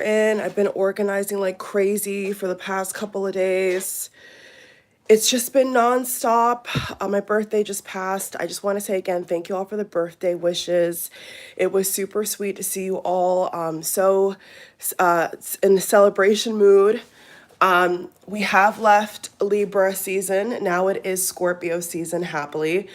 in. I've been organizing like crazy for the past couple of days. It's just been nonstop. My birthday just passed. I just want to say again, thank you all for the birthday wishes. It was super sweet to see you all so in the celebration mood. We have left Libra season. Now it is Scorpio season, happily.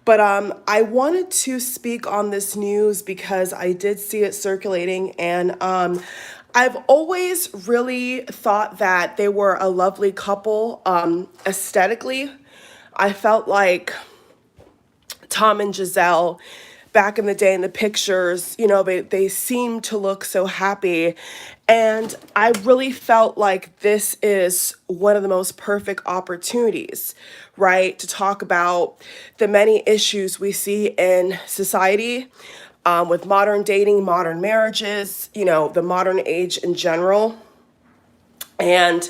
But I wanted to speak on this news because I did see it circulating, and I've always really thought that they were a lovely couple aesthetically. I felt like Tom and Giselle back in the day in the pictures, they seem to look so happy. And I really felt like this is one of the most perfect opportunities, right? To talk about the many issues we see in society with modern dating, modern marriages, the modern age in general. And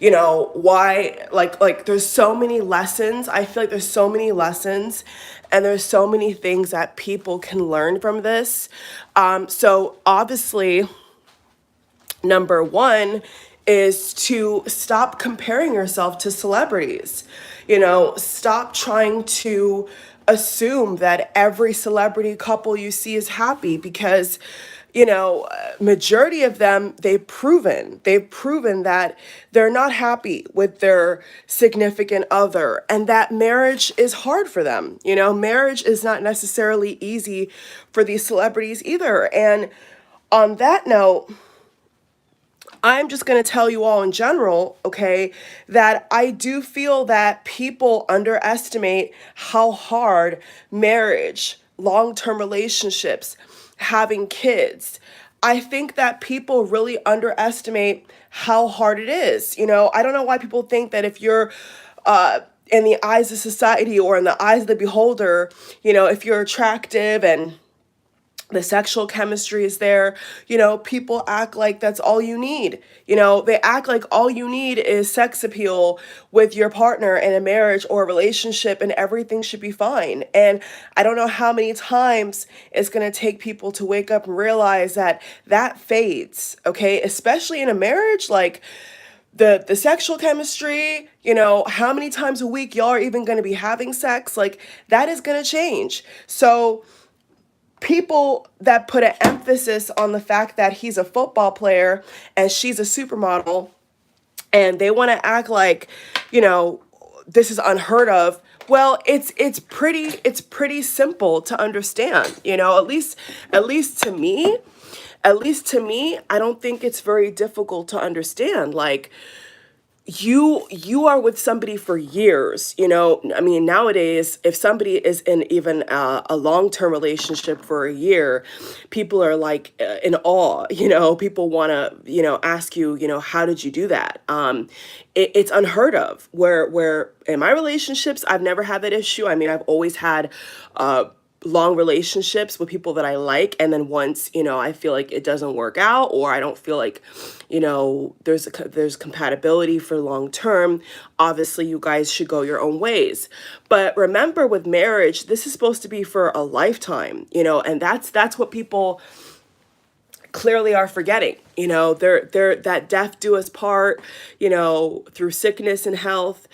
why like there's so many lessons. I feel like there's so many lessons and there's so many things that people can learn from this. So obviously, number one is to stop comparing yourself to celebrities. Stop trying to assume that every celebrity couple you see is happy, because majority of them, they've proven that they're not happy with their significant other, and that marriage is hard for them. Marriage is not necessarily easy for these celebrities either. And on that note, I'm just going to tell you all in general, okay, that I do feel that people underestimate how hard marriage, long-term relationships, having kids. I think that people really underestimate how hard it is. I don't know why people think that if you're in the eyes of society or in the eyes of the beholder, if you're attractive and the sexual chemistry is there, people act like that's all you need. They act like all you need is sex appeal with your partner in a marriage or a relationship, and everything should be fine. And I don't know how many times it's going to take people to wake up and realize that that fades, okay? Especially in a marriage, like the sexual chemistry, how many times a week y'all are even going to be having sex, like that is going to change. So people that put an emphasis on the fact that he's a football player and she's a supermodel, and they want to act like, this is unheard of. Well, it's pretty simple to understand, at least to me, I don't think it's very difficult to understand. Like, you are with somebody for years. I mean, nowadays, if somebody is in even a long-term relationship for a year, people are like in awe. People want to ask you, how did you do that? It's unheard of. Where in my relationships, I've never had that issue. I mean, I've always had long relationships with people that I like, and then once I feel like it doesn't work out, or I don't feel like there's compatibility for long term, obviously you guys should go your own ways. But remember, with marriage, this is supposed to be for a lifetime, and that's what people clearly are forgetting. They're that death do us part, through sickness and health.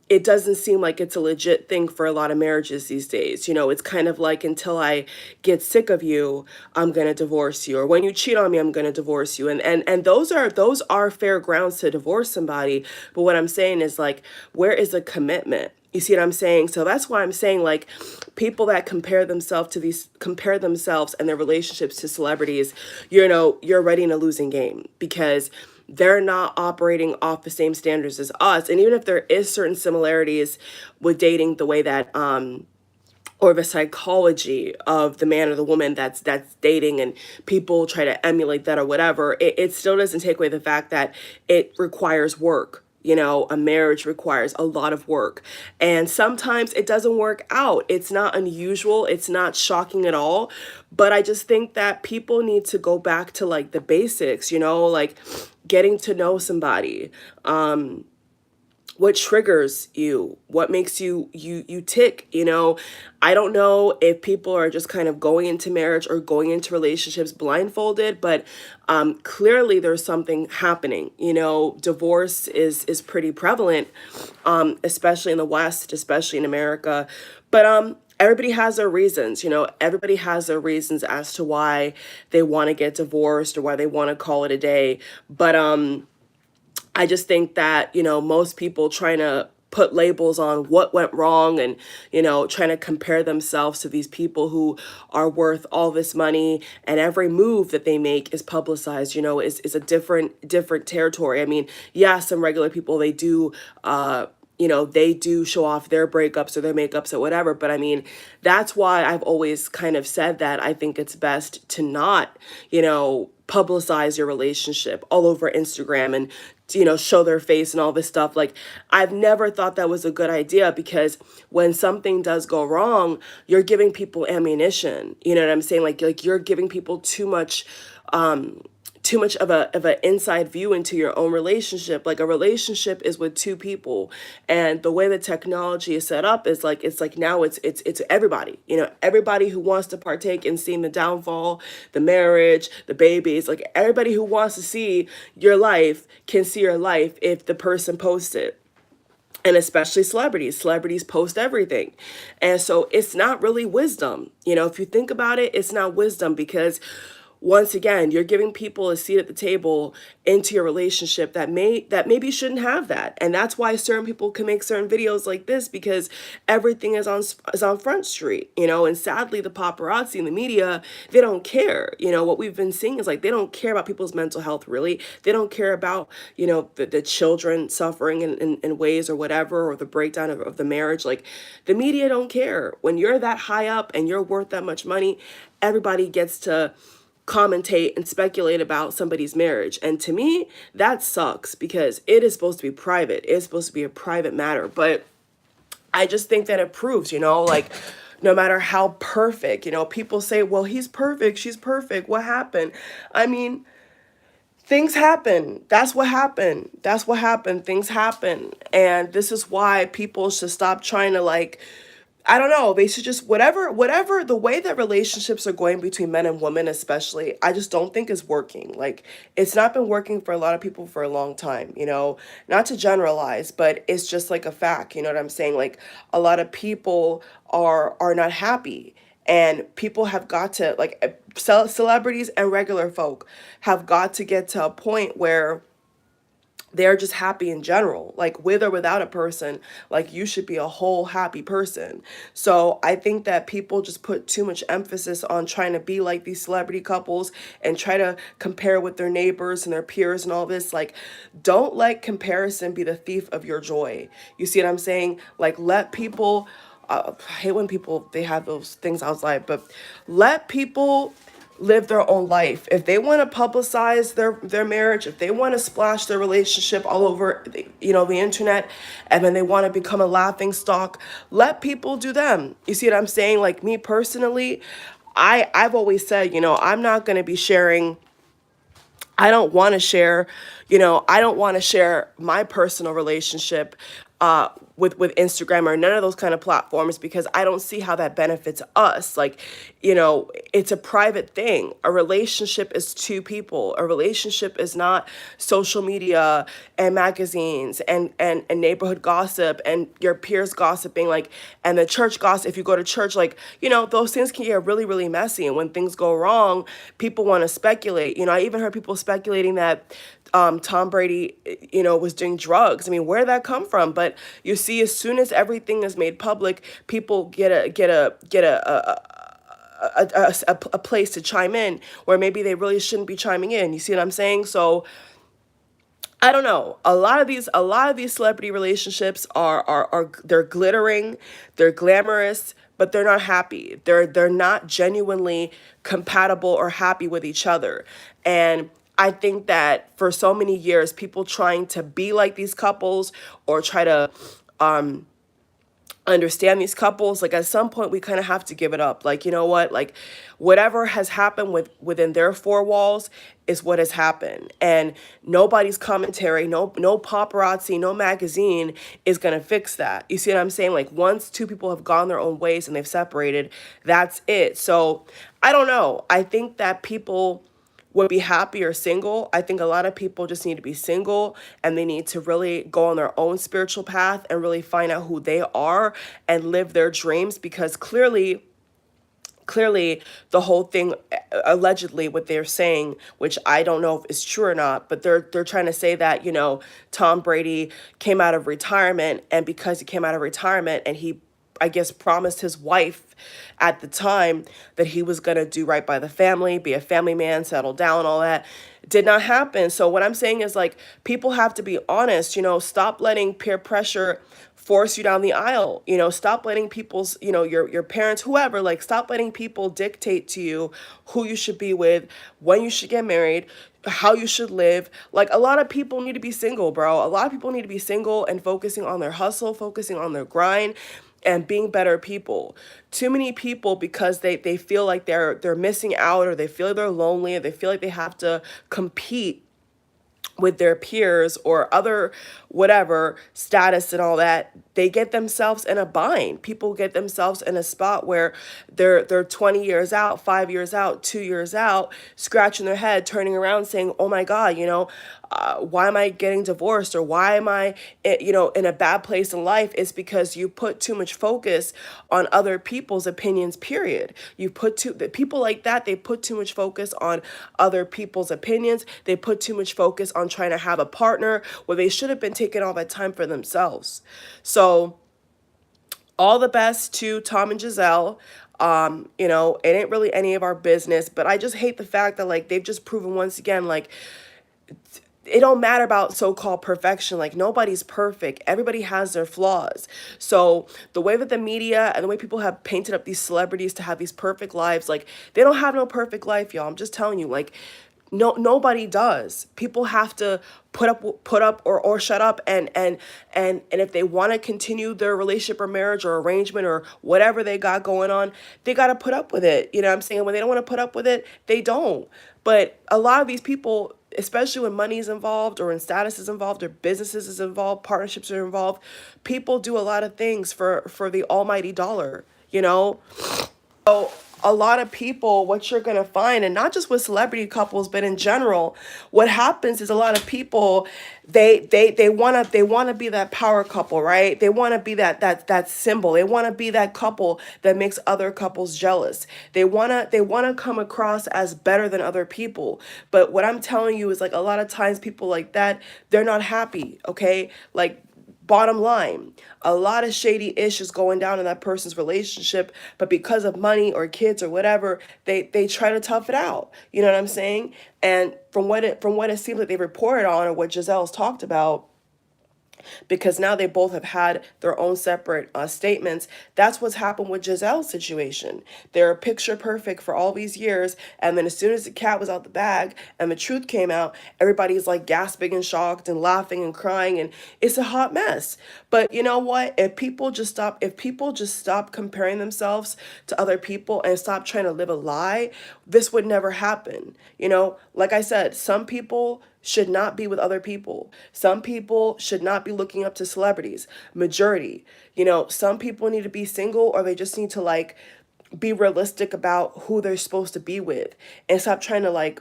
It doesn't seem like it's a legit thing for a lot of marriages these days. It's kind of like, until I get sick of you, I'm gonna divorce you, or when you cheat on me, I'm gonna divorce you. And those are fair grounds to divorce somebody. But what I'm saying is, like, where is the commitment? You see what I'm saying? So that's why I'm saying, like, people that compare themselves and their relationships to celebrities, you're already in a losing game, because they're not operating off the same standards as us. And even if there is certain similarities with dating, the way that or the psychology of the man or the woman that's dating, and people try to emulate that or whatever, it still doesn't take away the fact that it requires work. A marriage requires a lot of work, and sometimes it doesn't work out. It's not unusual, it's not shocking at all. But I just think that people need to go back to, like, the basics, like getting to know somebody, what triggers you, what makes you tick, you know. I don't know if people are just kind of going into marriage or going into relationships blindfolded, but clearly there's something happening, you know. Divorce is pretty prevalent, especially in the West, especially in America. But everybody has their reasons, you know. Everybody has their reasons as to why they want to get divorced or why they want to call it a day. But I just think that, you know, most people trying to put labels on what went wrong and, you know, trying to compare themselves to these people who are worth all this money, and every move that they make is publicized, you know, is a different territory. I mean, yeah, some regular people, they do, you know, they do show off their breakups or their makeups or whatever. But I mean, that's why I've always kind of said that I think it's best to not, you know, publicize your relationship all over Instagram and, you know, show their face and all this stuff. Like, I've never thought that was a good idea, because when something does go wrong, you're giving people ammunition. You know what I'm saying? Like you're giving people too much of a inside view into your own relationship. Like, a relationship is with two people, and the way the technology is set up is like, it's like now it's everybody, you know, everybody who wants to partake in seeing the downfall, the marriage, the babies, like everybody who wants to see your life can see your life if the person posts it. And especially celebrities post everything. And so it's not really wisdom, you know. If you think about it, it's not wisdom, because once again, you're giving people a seat at the table into your relationship that maybe shouldn't have that. And that's why certain people can make certain videos like this, because everything is on Front Street, you know. And sadly, the paparazzi and the media, they don't care. You know, what we've been seeing is like, they don't care about people's mental health, really. They don't care about, you know, the children suffering in ways or whatever, or the breakdown of the marriage. Like, the media don't care. When you're that high up and you're worth that much money, everybody gets to commentate and speculate about somebody's marriage. And to me, that sucks, because it is supposed to be private. It's supposed to be a private matter. But I just think that it proves, you know, like, no matter how perfect, you know, people say, well, he's perfect, she's perfect, what happened? I mean, things happen. That's what happened. That's what happened. Things happen. And this is why people should stop trying to, like, I don't know, they should just, whatever the way that relationships are going between men and women, especially, I just don't think is working. Like, it's not been working for a lot of people for a long time, you know. Not to generalize, but it's just like a fact, you know what I'm saying? Like, a lot of people are not happy. And people have got to, like, celebrities and regular folk have got to get to a point where they're just happy in general, like, with or without a person. Like, you should be a whole happy person. So I think that people just put too much emphasis on trying to be like these celebrity couples and try to compare with their neighbors and their peers and all this. Like, don't let comparison be the thief of your joy. You see what I'm saying? Like, let people, I hate when people, they have those things outside, but let people live their own life. If they want to publicize their marriage, if they want to splash their relationship all over, you know, the internet, and then they want to become a laughing stock, let people do them. You see what I'm saying? Like, me personally, I've always said, you know, I'm not going to be sharing, I don't want to share, you know, I don't want to share my personal relationship with Instagram or none of those kind of platforms, because I don't see how that benefits us. Like, you know, it's a private thing. A relationship is two people. A relationship is not social media and magazines and neighborhood gossip and your peers gossiping, like, and the church gossip. If you go to church, like, you know, those things can get really, really messy. And when things go wrong, people want to speculate. You know, I even heard people speculating that Tom Brady, you know, was doing drugs. I mean, where did that come from? But you see, as soon as everything is made public, people get a place to chime in where maybe they really shouldn't be chiming in. You see what I'm saying? So I don't know. A lot of these celebrity relationships are they're glittering, they're glamorous, but they're not happy. They're not genuinely compatible or happy with each other. And I think that for so many years, people trying to be like these couples or try to understand these couples. Like at some point we kind of have to give it up. Like, you know what, like whatever has happened within their four walls is what has happened, and nobody's commentary, no paparazzi, no magazine is going to fix that. You see what I'm saying? Like once two people have gone their own ways and they've separated, that's it. So I don't know, I think that people would be happier single. I think a lot of people just need to be single, and they need to really go on their own spiritual path and really find out who they are and live their dreams, because clearly the whole thing, allegedly what they're saying, which I don't know if it's true or not, but they're trying to say that, you know, Tom Brady came out of retirement, and because he came out of retirement and he, I guess, promised his wife at the time that he was going to do right by the family, be a family man, settle down, all that did not happen. So what I'm saying is, like, people have to be honest, you know, stop letting peer pressure force you down the aisle. You know, stop letting people's, you know, your parents, whoever, like, stop letting people dictate to you who you should be with, when you should get married, how you should live. Like, a lot of people need to be single, bro. A lot of people need to be single and focusing on their hustle, focusing on their grind, and being better people. Too many people, because they feel like they're missing out, or they feel like they're lonely, or they feel like they have to compete with their peers or other whatever status and all that, they get themselves in a bind. People get themselves in a spot where they're 20 years out, 5 years out, 2 years out, scratching their head, turning around saying, oh my God, you know, why am I getting divorced, or why am I, you know, in a bad place in life? Is because you put too much focus on other people's opinions, period. You put people like that, they put too much focus on other people's opinions. They put too much focus on trying to have a partner where they should have been taking all that time for themselves. So all the best to Tom and Gisele. You know, it ain't really any of our business, but I just hate the fact that, like, they've just proven once again, like, it don't matter about so-called perfection. Like, nobody's perfect. Everybody has their flaws. So the way that the media and the way people have painted up these celebrities to have these perfect lives, like, they don't have no perfect life, y'all. I'm just telling you, like, nobody does. People have to put up or shut up, and if they want to continue their relationship or marriage or arrangement or whatever they got going on, they got to put up with it. You know what I'm saying? When they don't want to put up with it, they don't. But a lot of these people, especially when money is involved or when status is involved or businesses is involved, partnerships are involved, people do a lot of things for the almighty dollar, you know? So a lot of people, what you're gonna find, and not just with celebrity couples, but in general, what happens is a lot of people, they wanna be that power couple, right? They wanna be that symbol. They wanna be that couple that makes other couples jealous. They wanna come across as better than other people. But what I'm telling you is, like, a lot of times people like that, they're not happy, okay? Like, bottom line, a lot of shady issues going down in that person's relationship, but because of money or kids or whatever, they try to tough it out. You know what I'm saying? And from what it seems like they reported on, or what Giselle's talked about, because now they both have had their own separate statements. That's what's happened with Giselle's situation. They're picture perfect for all these years, and then as soon as the cat was out the bag and the truth came out, everybody's like gasping and shocked and laughing and crying, and it's a hot mess. But you know what? If people just stop comparing themselves to other people and stop trying to live a lie, this would never happen. You know, like I said, some people should not be with other people. Some people should not be looking up to celebrities. Majority. You know, some people need to be single, or they just need to, like, be realistic about who they're supposed to be with and stop trying to, like,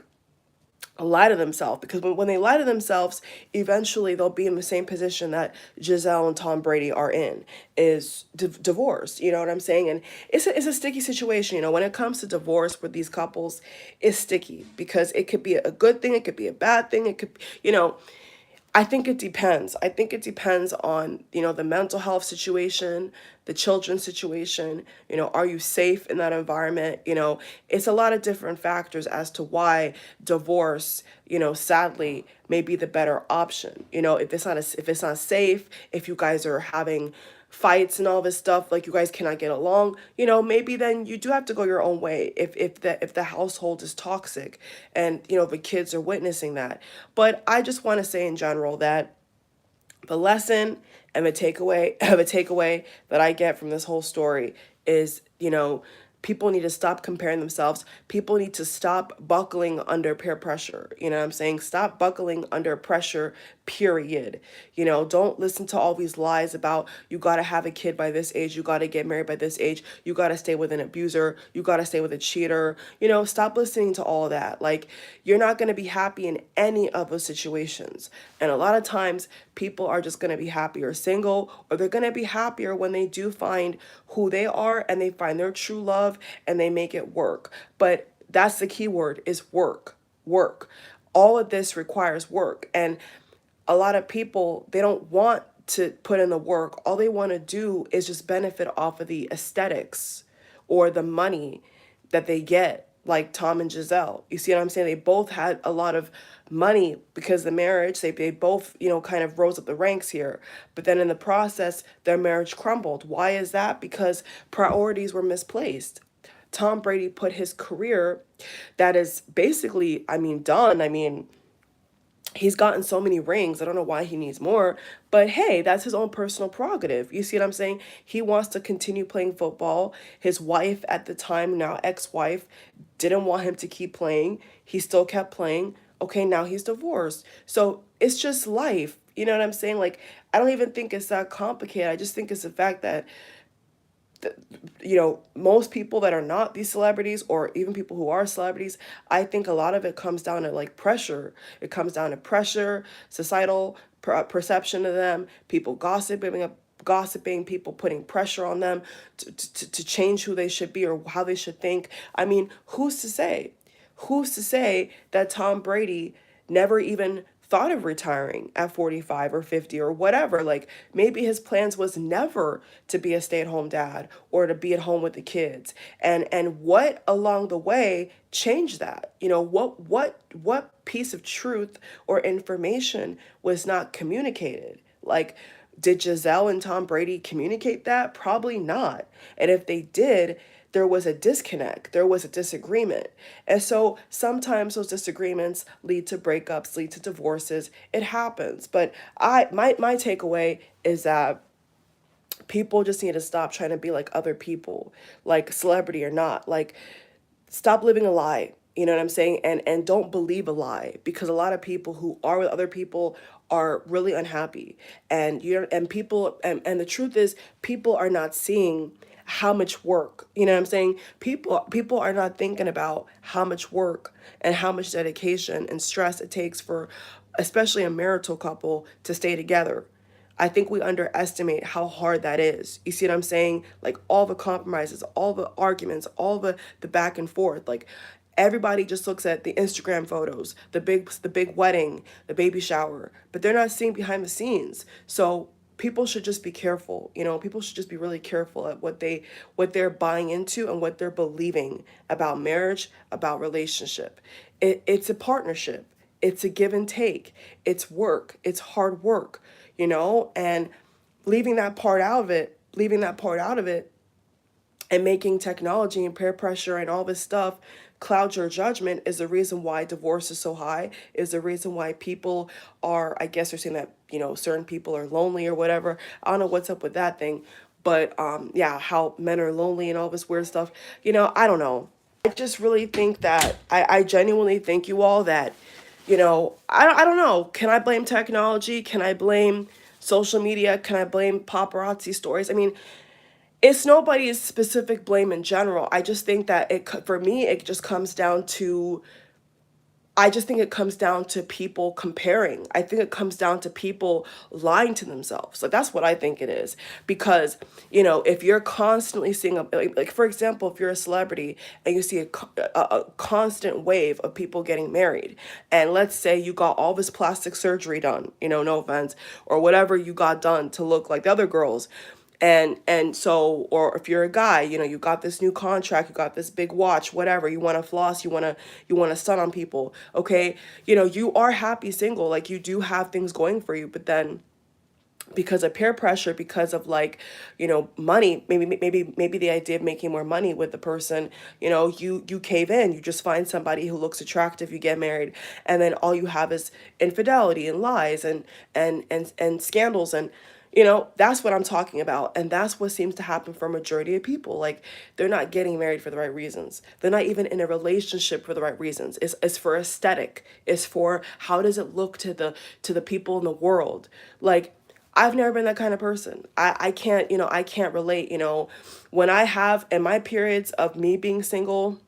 lie to themselves, because when they lie to themselves, eventually they'll be in the same position that Gisele and Tom Brady are in, is divorce. You know what I'm saying? And it's a sticky situation. You know, when it comes to divorce with these couples, it's sticky because it could be a good thing, it could be a bad thing, it could, you know, I think it depends. I think it depends on, you know, the mental health situation, the children's situation. You know, are you safe in that environment? You know, it's a lot of different factors as to why divorce, you know, sadly may be the better option. You know, if it's not safe, if you guys are having fights and all this stuff, like you guys cannot get along, you know, maybe then you do have to go your own way if the household is toxic, and, you know, the kids are witnessing that. But I just want to say in general that The lesson and the takeaway the takeaway that I get from this whole story is, people need to stop comparing themselves. People need to stop buckling under peer pressure. You know what I'm saying? Stop buckling under pressure, period. Don't listen to all these lies about you got to have a kid by this age, you got to get married by this age, you got to stay with an abuser, you got to stay with a cheater. Stop listening to all of that. Like, you're not going to be happy in any of those situations. And a lot of times, people are just going to be happier single, or they're going to be happier when they do find who they are and they find their true love and they make it work. But that's the key word, is work. Work. All of this requires work. And a lot of people, they don't want to put in the work. All they want to do is just benefit off of the aesthetics or the money that they get, like Tom and Gisele. You see what I'm saying? They both had a lot of money because the marriage, they both, kind of rose up the ranks here. But then in the process, their marriage crumbled. Why is that? Because priorities were misplaced. Tom Brady put his career, that is basically, done. He's gotten so many rings. I don't know why he needs more, but hey, that's his own personal prerogative. You see what I'm saying? He wants to continue playing football. His wife at the time, now ex-wife, didn't want him to keep playing. He still kept playing. Okay, now he's divorced. So it's just life. You know what I'm saying? Like, I don't even think it's that complicated. I just think it's the fact that most people that are not these celebrities, or even people who are celebrities, I think a lot of it comes down to like pressure. It comes down to pressure, societal perception of them, people gossiping, people putting pressure on them to change who they should be or how they should think. Who's to say? Who's to say that Tom Brady never even thought of retiring at 45 or 50 or whatever? Like, maybe his plans was never to be a stay-at-home dad or to be at home with the kids. And what along the way changed that? What piece of truth or information was not communicated? Like, did Gisele and Tom Brady communicate that? Probably not. And if they did, there was a disconnect, there was a disagreement. And so sometimes those disagreements lead to breakups, lead to divorces. It happens. But my takeaway is that people just need to stop trying to be like other people, like celebrity or not. Like, stop living a lie. You know what I'm saying? And don't believe a lie, because a lot of people who are with other people are really unhappy. And the truth is, people are not seeing how much work, you know what I'm saying? People are not thinking about how much work and how much dedication and stress it takes for especially a marital couple to stay together. I think we underestimate how hard that is. You see what I'm saying? Like, all the compromises, all the arguments, all the back and forth. Like, everybody just looks at the Instagram photos, the big wedding, the baby shower, but they're not seeing behind the scenes. So people should just be careful. People should just be really careful at what they're buying into and what they're believing about marriage, about relationship. It's a partnership. It's a give and take. It's work. It's hard work, and leaving that part out of it and making technology and peer pressure and all this stuff cloud your judgment is the reason why divorce is so high, is the reason why people are, I guess they're saying that, certain people are lonely or whatever. I don't know what's up with that thing. But yeah, how men are lonely and all this weird stuff. I don't know. I just really think that I genuinely think, you all, that, I don't know. Can I blame technology? Can I blame social media? Can I blame paparazzi stories? It's nobody's specific blame in general. I just think that for me, it just comes down to, I just think it comes down to people comparing. I think it comes down to people lying to themselves. Like, that's what I think it is. Because, if you're constantly seeing, like, for example, if you're a celebrity and you see a constant wave of people getting married, and let's say you got all this plastic surgery done, no offense, or whatever you got done to look like the other girls, and so, or if you're a guy, you got this new contract, you got this big watch, whatever, you want to floss, you want to stun on people, okay? You are happy single, like, you do have things going for you, but then because of peer pressure, because of like, money, maybe the idea of making more money with the person, you cave in, you just find somebody who looks attractive, you get married, and then all you have is infidelity and lies and scandals, and that's what I'm talking about. And that's what seems to happen for a majority of people. Like, they're not getting married for the right reasons. They're not even in a relationship for the right reasons. It's for aesthetic. It's for how does it look to the people in the world. Like, I've never been that kind of person. I can't, I can't relate, when I have in my periods of me being single,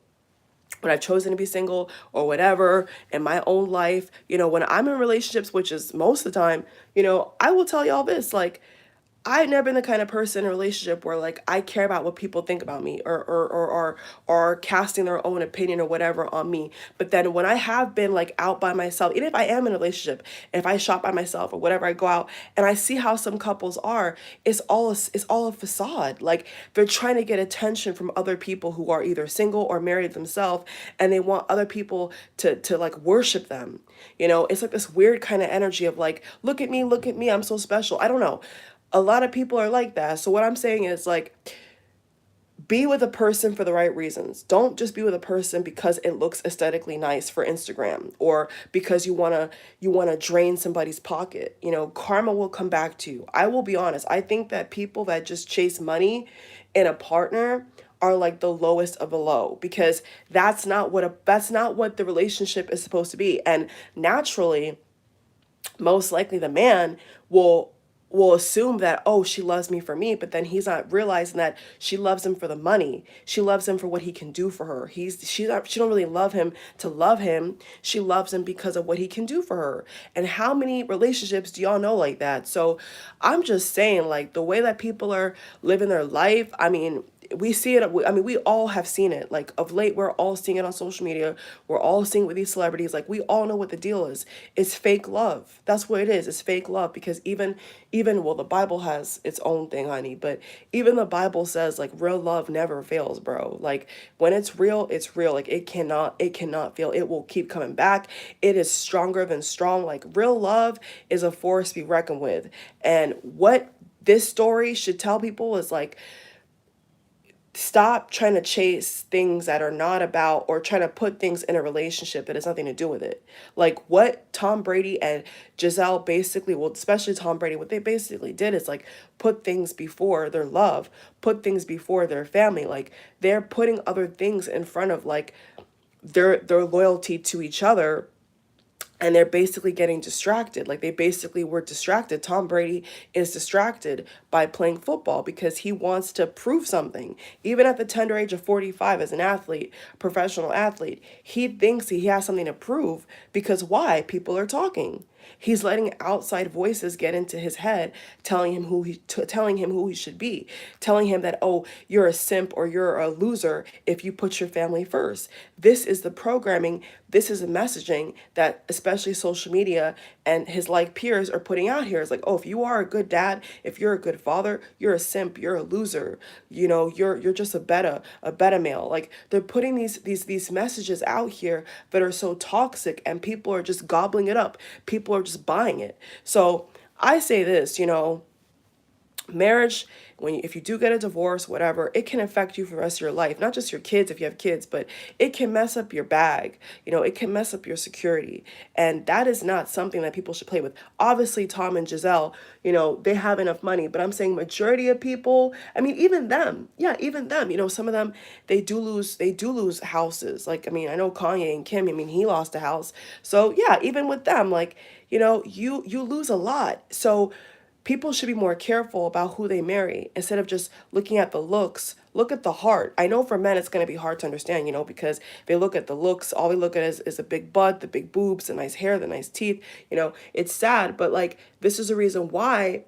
when I've chosen to be single or whatever in my own life, when I'm in relationships, which is most of the time, I will tell y'all this, like, I've never been the kind of person in a relationship where like I care about what people think about me, or casting their own opinion or whatever on me. But then when I have been like out by myself, even if I am in a relationship, if I shop by myself or whatever, I go out and I see how some couples are, it's all a facade. Like, they're trying to get attention from other people who are either single or married themselves, and they want other people to like worship them. It's like this weird kind of energy of like, look at me, I'm so special. I don't know, a lot of people are like that. So what I'm saying is like, be with a person for the right reasons. Don't just be with a person because it looks aesthetically nice for Instagram, or because you want to drain somebody's pocket. Karma will come back to you. I will be honest. I think that people that just chase money in a partner are like the lowest of the low, because that's not what the relationship is supposed to be. And naturally, most likely the man will assume that, oh, she loves me for me, but then he's not realizing that she loves him for the money. She loves him for what he can do for her. She don't really love him to love him. She loves him because of what he can do for her. And how many relationships do y'all know like that? So I'm just saying, like, the way that people are living their life, I mean, we see it. I mean, we all have seen it. Like, of late, we're all seeing it on social media. We're all seeing it with these celebrities. Like, we all know what the deal is. It's fake love. That's what it is. It's fake love, because even well, the Bible has its own thing, honey. But even the Bible says like real love never fails, bro. Like, when it's real, it's real. Like, it cannot fail. It will keep coming back. It is stronger than strong. Like, real love is a force to be reckoned with. And what this story should tell people is like, stop trying to chase things that are not about, or trying to put things in a relationship that has nothing to do with it. Like, what Tom Brady and Giselle basically, well, especially Tom Brady, what they basically did is like put things before their love, put things before their family. Like, they're putting other things in front of like their loyalty to each other, and they're basically getting distracted. Like, they basically were distracted. Tom Brady is distracted by playing football because he wants to prove something. Even at the tender age of 45, as an athlete, professional athlete, he thinks he has something to prove, because why? People are talking. He's letting outside voices get into his head, telling him who he should be, telling him that, oh, you're a simp or you're a loser if you put your family first. This is the programming. This is the messaging that especially social media and his like peers are putting out here. It's like, oh, if you are a good dad, if you're a good father, you're a simp, you're a loser. You're just a better male. Like, they're putting these messages out here that are so toxic, and people are just gobbling it up. People are just buying it. So I say this, marriage, if you do get a divorce, whatever, it can affect you for the rest of your life. Not just your kids if you have kids, but it can mess up your bag. It can mess up your security. And that is not something that people should play with. Obviously, Tom and Giselle, they have enough money, but I'm saying majority of people, I mean, even them, yeah, even them, some of them, they do lose houses. Like, I mean, I know Kanye and Kim, I mean, he lost a house. So yeah, even with them, like, you lose a lot. So people should be more careful about who they marry, instead of just looking at the looks. Look at the heart. I know for men it's going to be hard to understand, because they look at the looks. All they look at is a big butt, the big boobs, the nice hair, the nice teeth. It's sad, but like, this is a reason why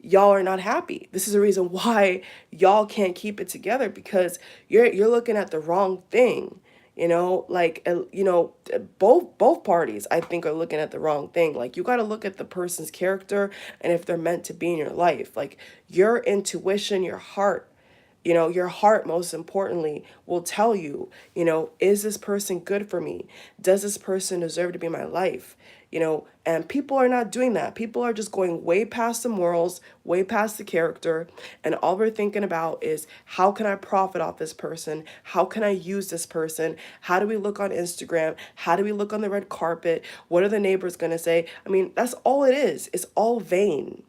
y'all are not happy. This is a reason why y'all can't keep it together, because you're looking at the wrong thing. Like, both parties, I think, are looking at the wrong thing. Like, you got to look at the person's character, and if they're meant to be in your life. Like, your intuition, your heart, most importantly, will tell you, is this person good for me? Does this person deserve to be in my life? And people are not doing that. People are just going way past the morals, way past the character, and all we're thinking about is, how can I profit off this person? How can I use this person? How do we look on Instagram? How do we look on the red carpet? What are the neighbors going to say? I mean, that's all it is. It's all vain.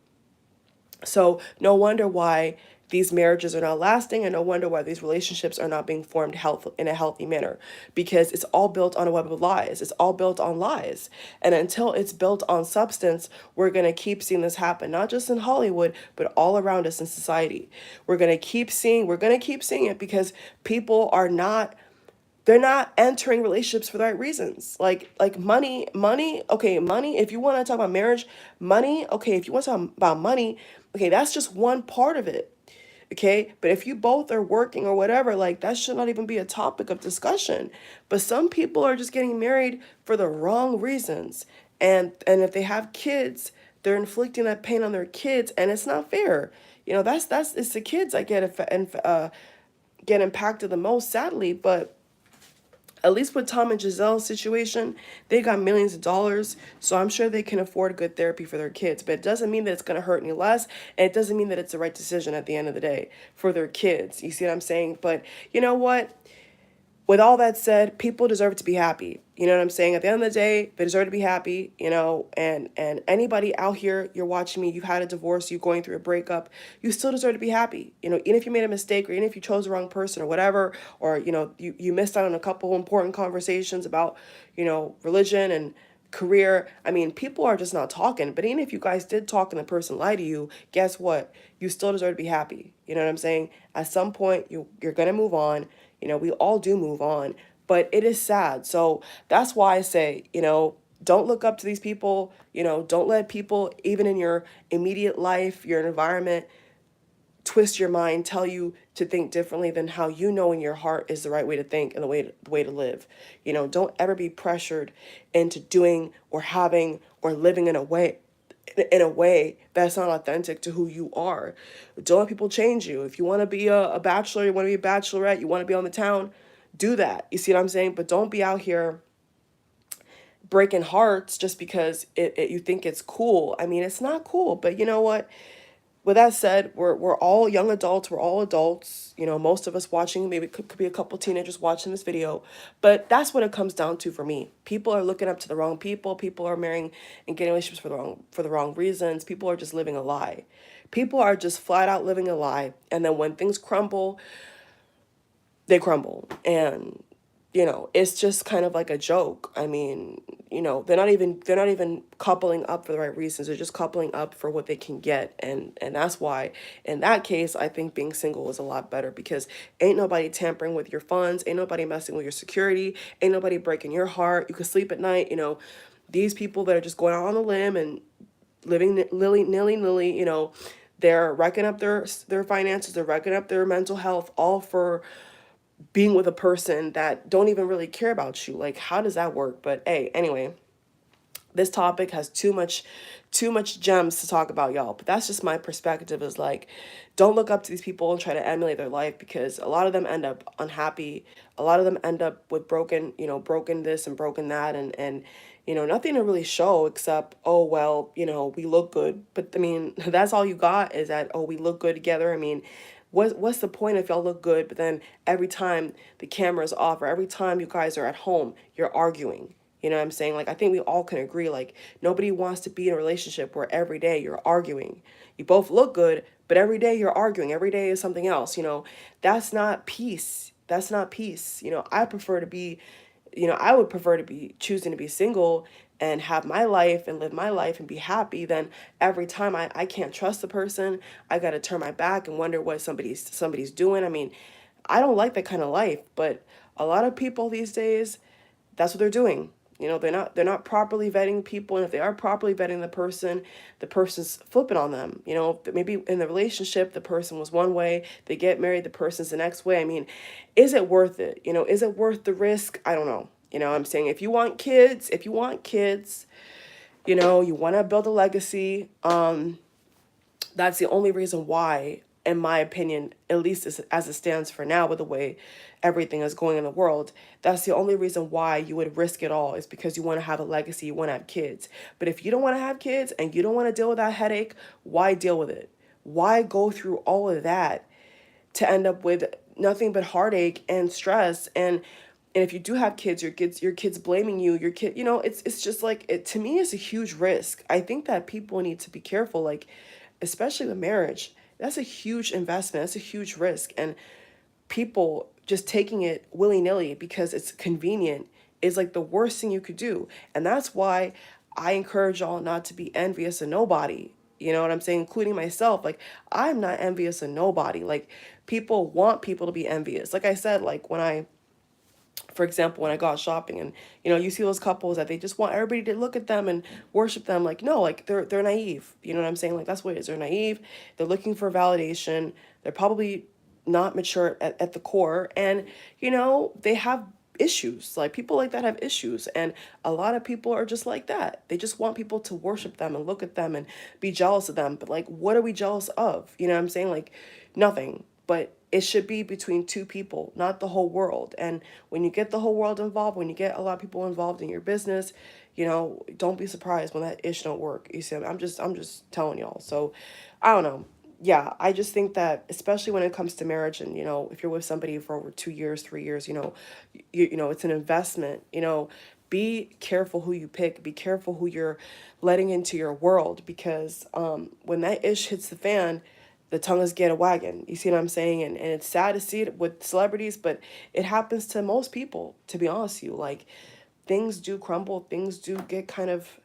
So no wonder why these marriages are not lasting, and no wonder why these relationships are not being formed in a healthy manner, because it's all built on a web of lies. It's all built on lies. And until it's built on substance, we're going to keep seeing this happen, not just in Hollywood, but all around us in society. We're going to keep seeing it because people are not, they're not entering relationships for the right reasons. Like money, okay, money, if you want to talk about marriage, money, okay, if you want to talk about money, okay, that's just one part of it. Okay, but if you both are working or whatever, like, that should not even be a topic of discussion. But some people are just getting married for the wrong reasons. And if they have kids, they're inflicting that pain on their kids, and it's not fair. That's it's the kids that get impacted the most, sadly. But at least with Tom and Giselle's situation, they got millions of dollars, so I'm sure they can afford good therapy for their kids. But it doesn't mean that it's going to hurt any less, and it doesn't mean that it's the right decision at the end of the day for their kids. You see what I'm saying? But you know what? With all that said, people deserve to be happy. You know what I'm saying? At the end of the day, they deserve to be happy, and anybody out here, you're watching me, you've had a divorce, you're going through a breakup, you still deserve to be happy. Even if you made a mistake, or even if you chose the wrong person or whatever, or, you missed out on a couple important conversations about, religion and career. I mean, people are just not talking. But even if you guys did talk and the person lied to you, guess what? You still deserve to be happy. You know what I'm saying? At some point, you're going to move on. We all do move on, but it is sad. So that's why I say, don't look up to these people. Don't let people, even in your immediate life, your environment, twist your mind, tell you to think differently than how in your heart is the right way to think and the way to live. Don't ever be pressured into doing or having or living in a way that's not authentic to who you are. Don't let people change you. If you want to be a bachelor, you want to be a bachelorette, you want to be on the town, do that. You see what I'm saying? But don't be out here breaking hearts just because you think it's cool. I mean, it's not cool, but you know what? With that said, we're all young adults. We're all adults. Most of us watching, maybe could be a couple teenagers watching this video. But that's what it comes down to for me. People are looking up to the wrong people. People are marrying and getting relationships for the wrong reasons. People are just living a lie. People are just flat out living a lie. And then when things crumble, they crumble. And it's just kind of like a joke. I mean, they're not even coupling up for the right reasons. They're just coupling up for what they can get. And that's why in that case, I think being single is a lot better, because ain't nobody tampering with your funds, ain't nobody messing with your security, ain't nobody breaking your heart. You can sleep at night. These people that are just going out on a limb and living nilly-nilly, they're wrecking up their finances, they're wrecking up their mental health, all for being with a person that don't even really care about you. Like, how does that work? But hey, anyway, this topic has too much gems to talk about, y'all. But that's just my perspective, is like, don't look up to these people and try to emulate their life, because a lot of them end up unhappy. A lot of them end up with broken this and broken that, and nothing to really show except, oh, well, we look good. But I mean, that's all you got, is that, oh, we look good together. I mean, what's the point if y'all look good, but then every time the camera's off, or every time you guys are at home, you're arguing? You know what I'm saying? Like, I think we all can agree, like, nobody wants to be in a relationship where every day you're arguing. You both look good, but every day you're arguing. Every day is something else. That's not peace. That's not peace. I would prefer to be choosing to be single and have my life and live my life and be happy, than every time I can't trust the person, I got to turn my back and wonder what somebody's doing. I mean, I don't like that kind of life, but a lot of people these days, that's what they're doing. They're not properly vetting people, and if they are properly vetting the person's flipping on them. Maybe in the relationship, the person was one way, they get married, the person's the next way. I mean, is it worth it? Is it worth the risk? I don't know. I'm saying, if you want kids, you want to build a legacy, that's the only reason why in my opinion, at least as it stands for now, with the way everything is going in the world, that's the only reason why you would risk it all, is because you want to have a legacy, you want to have kids. But if you don't want to have kids and you don't want to deal with that headache, why deal with it? Why go through all of that to end up with nothing but heartache and stress? And if you do have kids, your kids blaming you, your kid, it's just like, it to me is a huge risk. I think that people need to be careful, like, especially with marriage. That's a huge investment, that's a huge risk. And people just taking it willy-nilly because it's convenient is like the worst thing you could do. And that's why I encourage y'all not to be envious of nobody. You know what I'm saying? Including myself. Like, I'm not envious of nobody. Like, people want people to be envious. Like I said, like, for example, when I go out shopping, and you see those couples that they just want everybody to look at them and worship them. Like, no, like, they're naive. You know what I'm saying? Like, that's what it is. They're naive. They're looking for validation. They're probably not mature at the core, and they have issues. Like, people like that have issues, and a lot of people are just like that. They just want people to worship them and look at them and be jealous of them. But, like, what are we jealous of? You know what I'm saying? Like, nothing. But it should be between two people, not the whole world. And when you get the whole world involved, when you get a lot of people involved in your business, don't be surprised when that ish don't work. You see, I'm just telling y'all. So, I don't know. Yeah, I just think that, especially when it comes to marriage, and if you're with somebody for over 2 years, 3 years, it's an investment. Be careful who you pick. Be careful who you're letting into your world, because when that ish hits the fan, the tongues get a wagon. You see what I'm saying? And it's sad to see it with celebrities, but it happens to most people, to be honest with you. Like, things do crumble, things do get kind of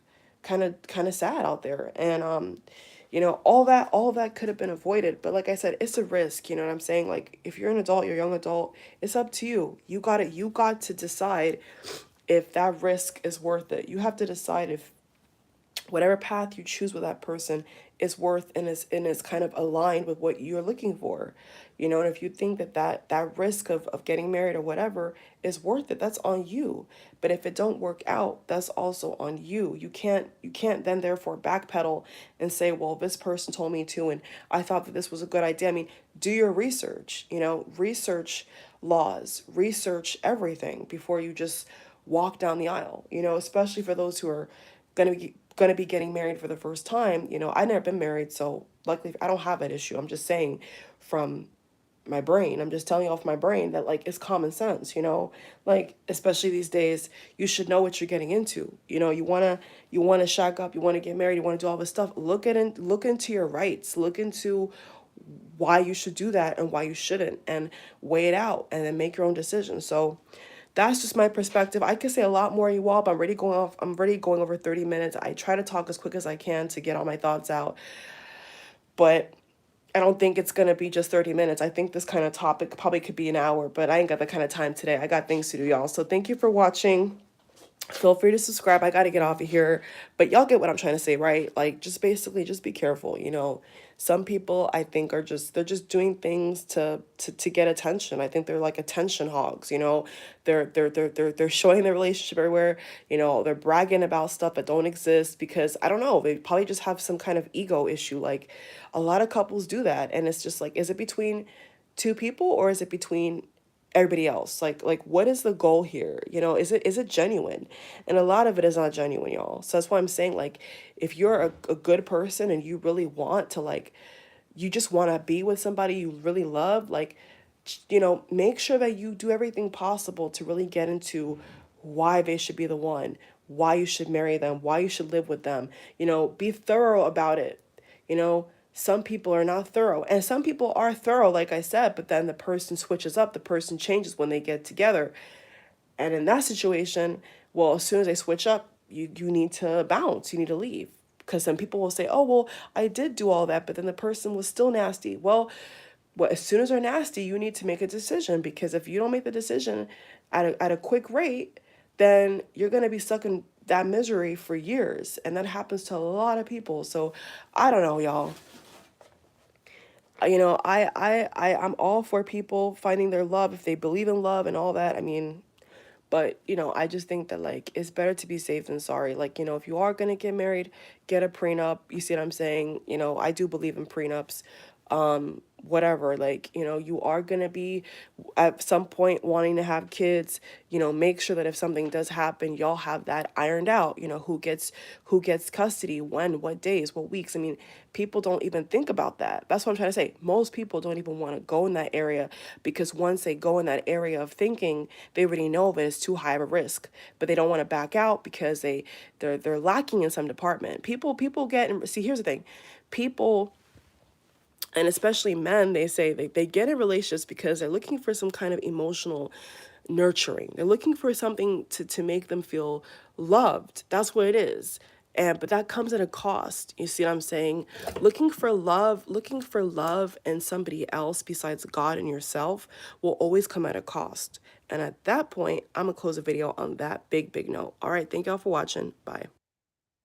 sad out there. And all that could have been avoided. But like I said, it's a risk, you know what I'm saying? Like, if you're an adult, you're a young adult, it's up to you. You got to decide if that risk is worth it. You have to decide if whatever path you choose with that person is worth and is kind of aligned with what you're looking for. And if you think that risk of getting married or whatever is worth it, that's on you. But if it don't work out, that's also on you. You can't then therefore backpedal and say, well, this person told me to, and I thought that this was a good idea. I mean, do your research. Research laws, research everything before you just walk down the aisle. Especially for those who are gonna be getting married for the first time. I've never been married, so luckily I don't have that issue. I'm just saying, from my brain, I'm just telling you off my brain that, like, it's common sense. Like, especially these days, you should know what you're getting into. You want to shack up, you want to get married, you want to do all this stuff. Look into your rights, look into why you should do that and why you shouldn't, and weigh it out, and then make your own decision. So that's just my perspective. I could say a lot more, you all, but I'm already going over 30 minutes. I try to talk as quick as I can to get all my thoughts out, but I don't think it's gonna be just 30 minutes. I think this kind of topic probably could be an hour, but I ain't got that kind of time today. I got things to do, y'all. So thank you for watching. Feel free to subscribe. I got to get off of here. But y'all get what I'm trying to say, right? Like, just basically, just be careful. Some people, I think, they're just doing things to get attention. I think they're like attention hogs. They're showing their relationship everywhere. They're bragging about stuff that don't exist, because I don't know, they probably just have some kind of ego issue. Like, a lot of couples do that, and it's just like, is it between two people, or is it between everybody else? Like, what is the goal here? Is it genuine? And a lot of it is not genuine, y'all. So that's why I'm saying, like, if you're a good person and you really want to, like, you just want to be with somebody you really love, like, make sure that you do everything possible to really get into why they should be the one, why you should marry them, why you should live with them. Be thorough about it. you know some people are not thorough, and some people are thorough, like I said, but then the person switches up, the person changes when they get together. And in that situation, well, as soon as they switch up, you need to bounce, you need to leave. Because some people will say, oh, well, I did do all that, but then the person was still nasty. Well, as soon as they're nasty, you need to make a decision, because if you don't make the decision at a quick rate, then you're going to be stuck in that misery for years. And that happens to a lot of people. So I don't know, y'all. I'm all for people finding their love if they believe in love and all that. I mean, but, I just think that, like, it's better to be safe than sorry. Like, if you are going to get married, get a prenup. You see what I'm saying? I do believe in prenups. whatever, like, you know, you are going to be at some point wanting to have kids, you know, make sure that if something does happen, y'all have that ironed out, you know, who gets custody, when, what days, what weeks. I mean, people don't even think about that. That's what I'm trying to say. Most people don't even want to go in that area, because once they go in that area of thinking, they already know that it's too high of a risk, but they don't want to back out because they're lacking in some department. People get, and see, here's the thing. People, and especially men, they say they get in relationships because they're looking for some kind of emotional nurturing. They're looking for something to make them feel loved. That's what it is. But that comes at a cost. You see what I'm saying? Looking for love and somebody else besides God and yourself will always come at a cost. And at that point, I'm gonna close the video on that big note. All right, thank y'all for watching. Bye.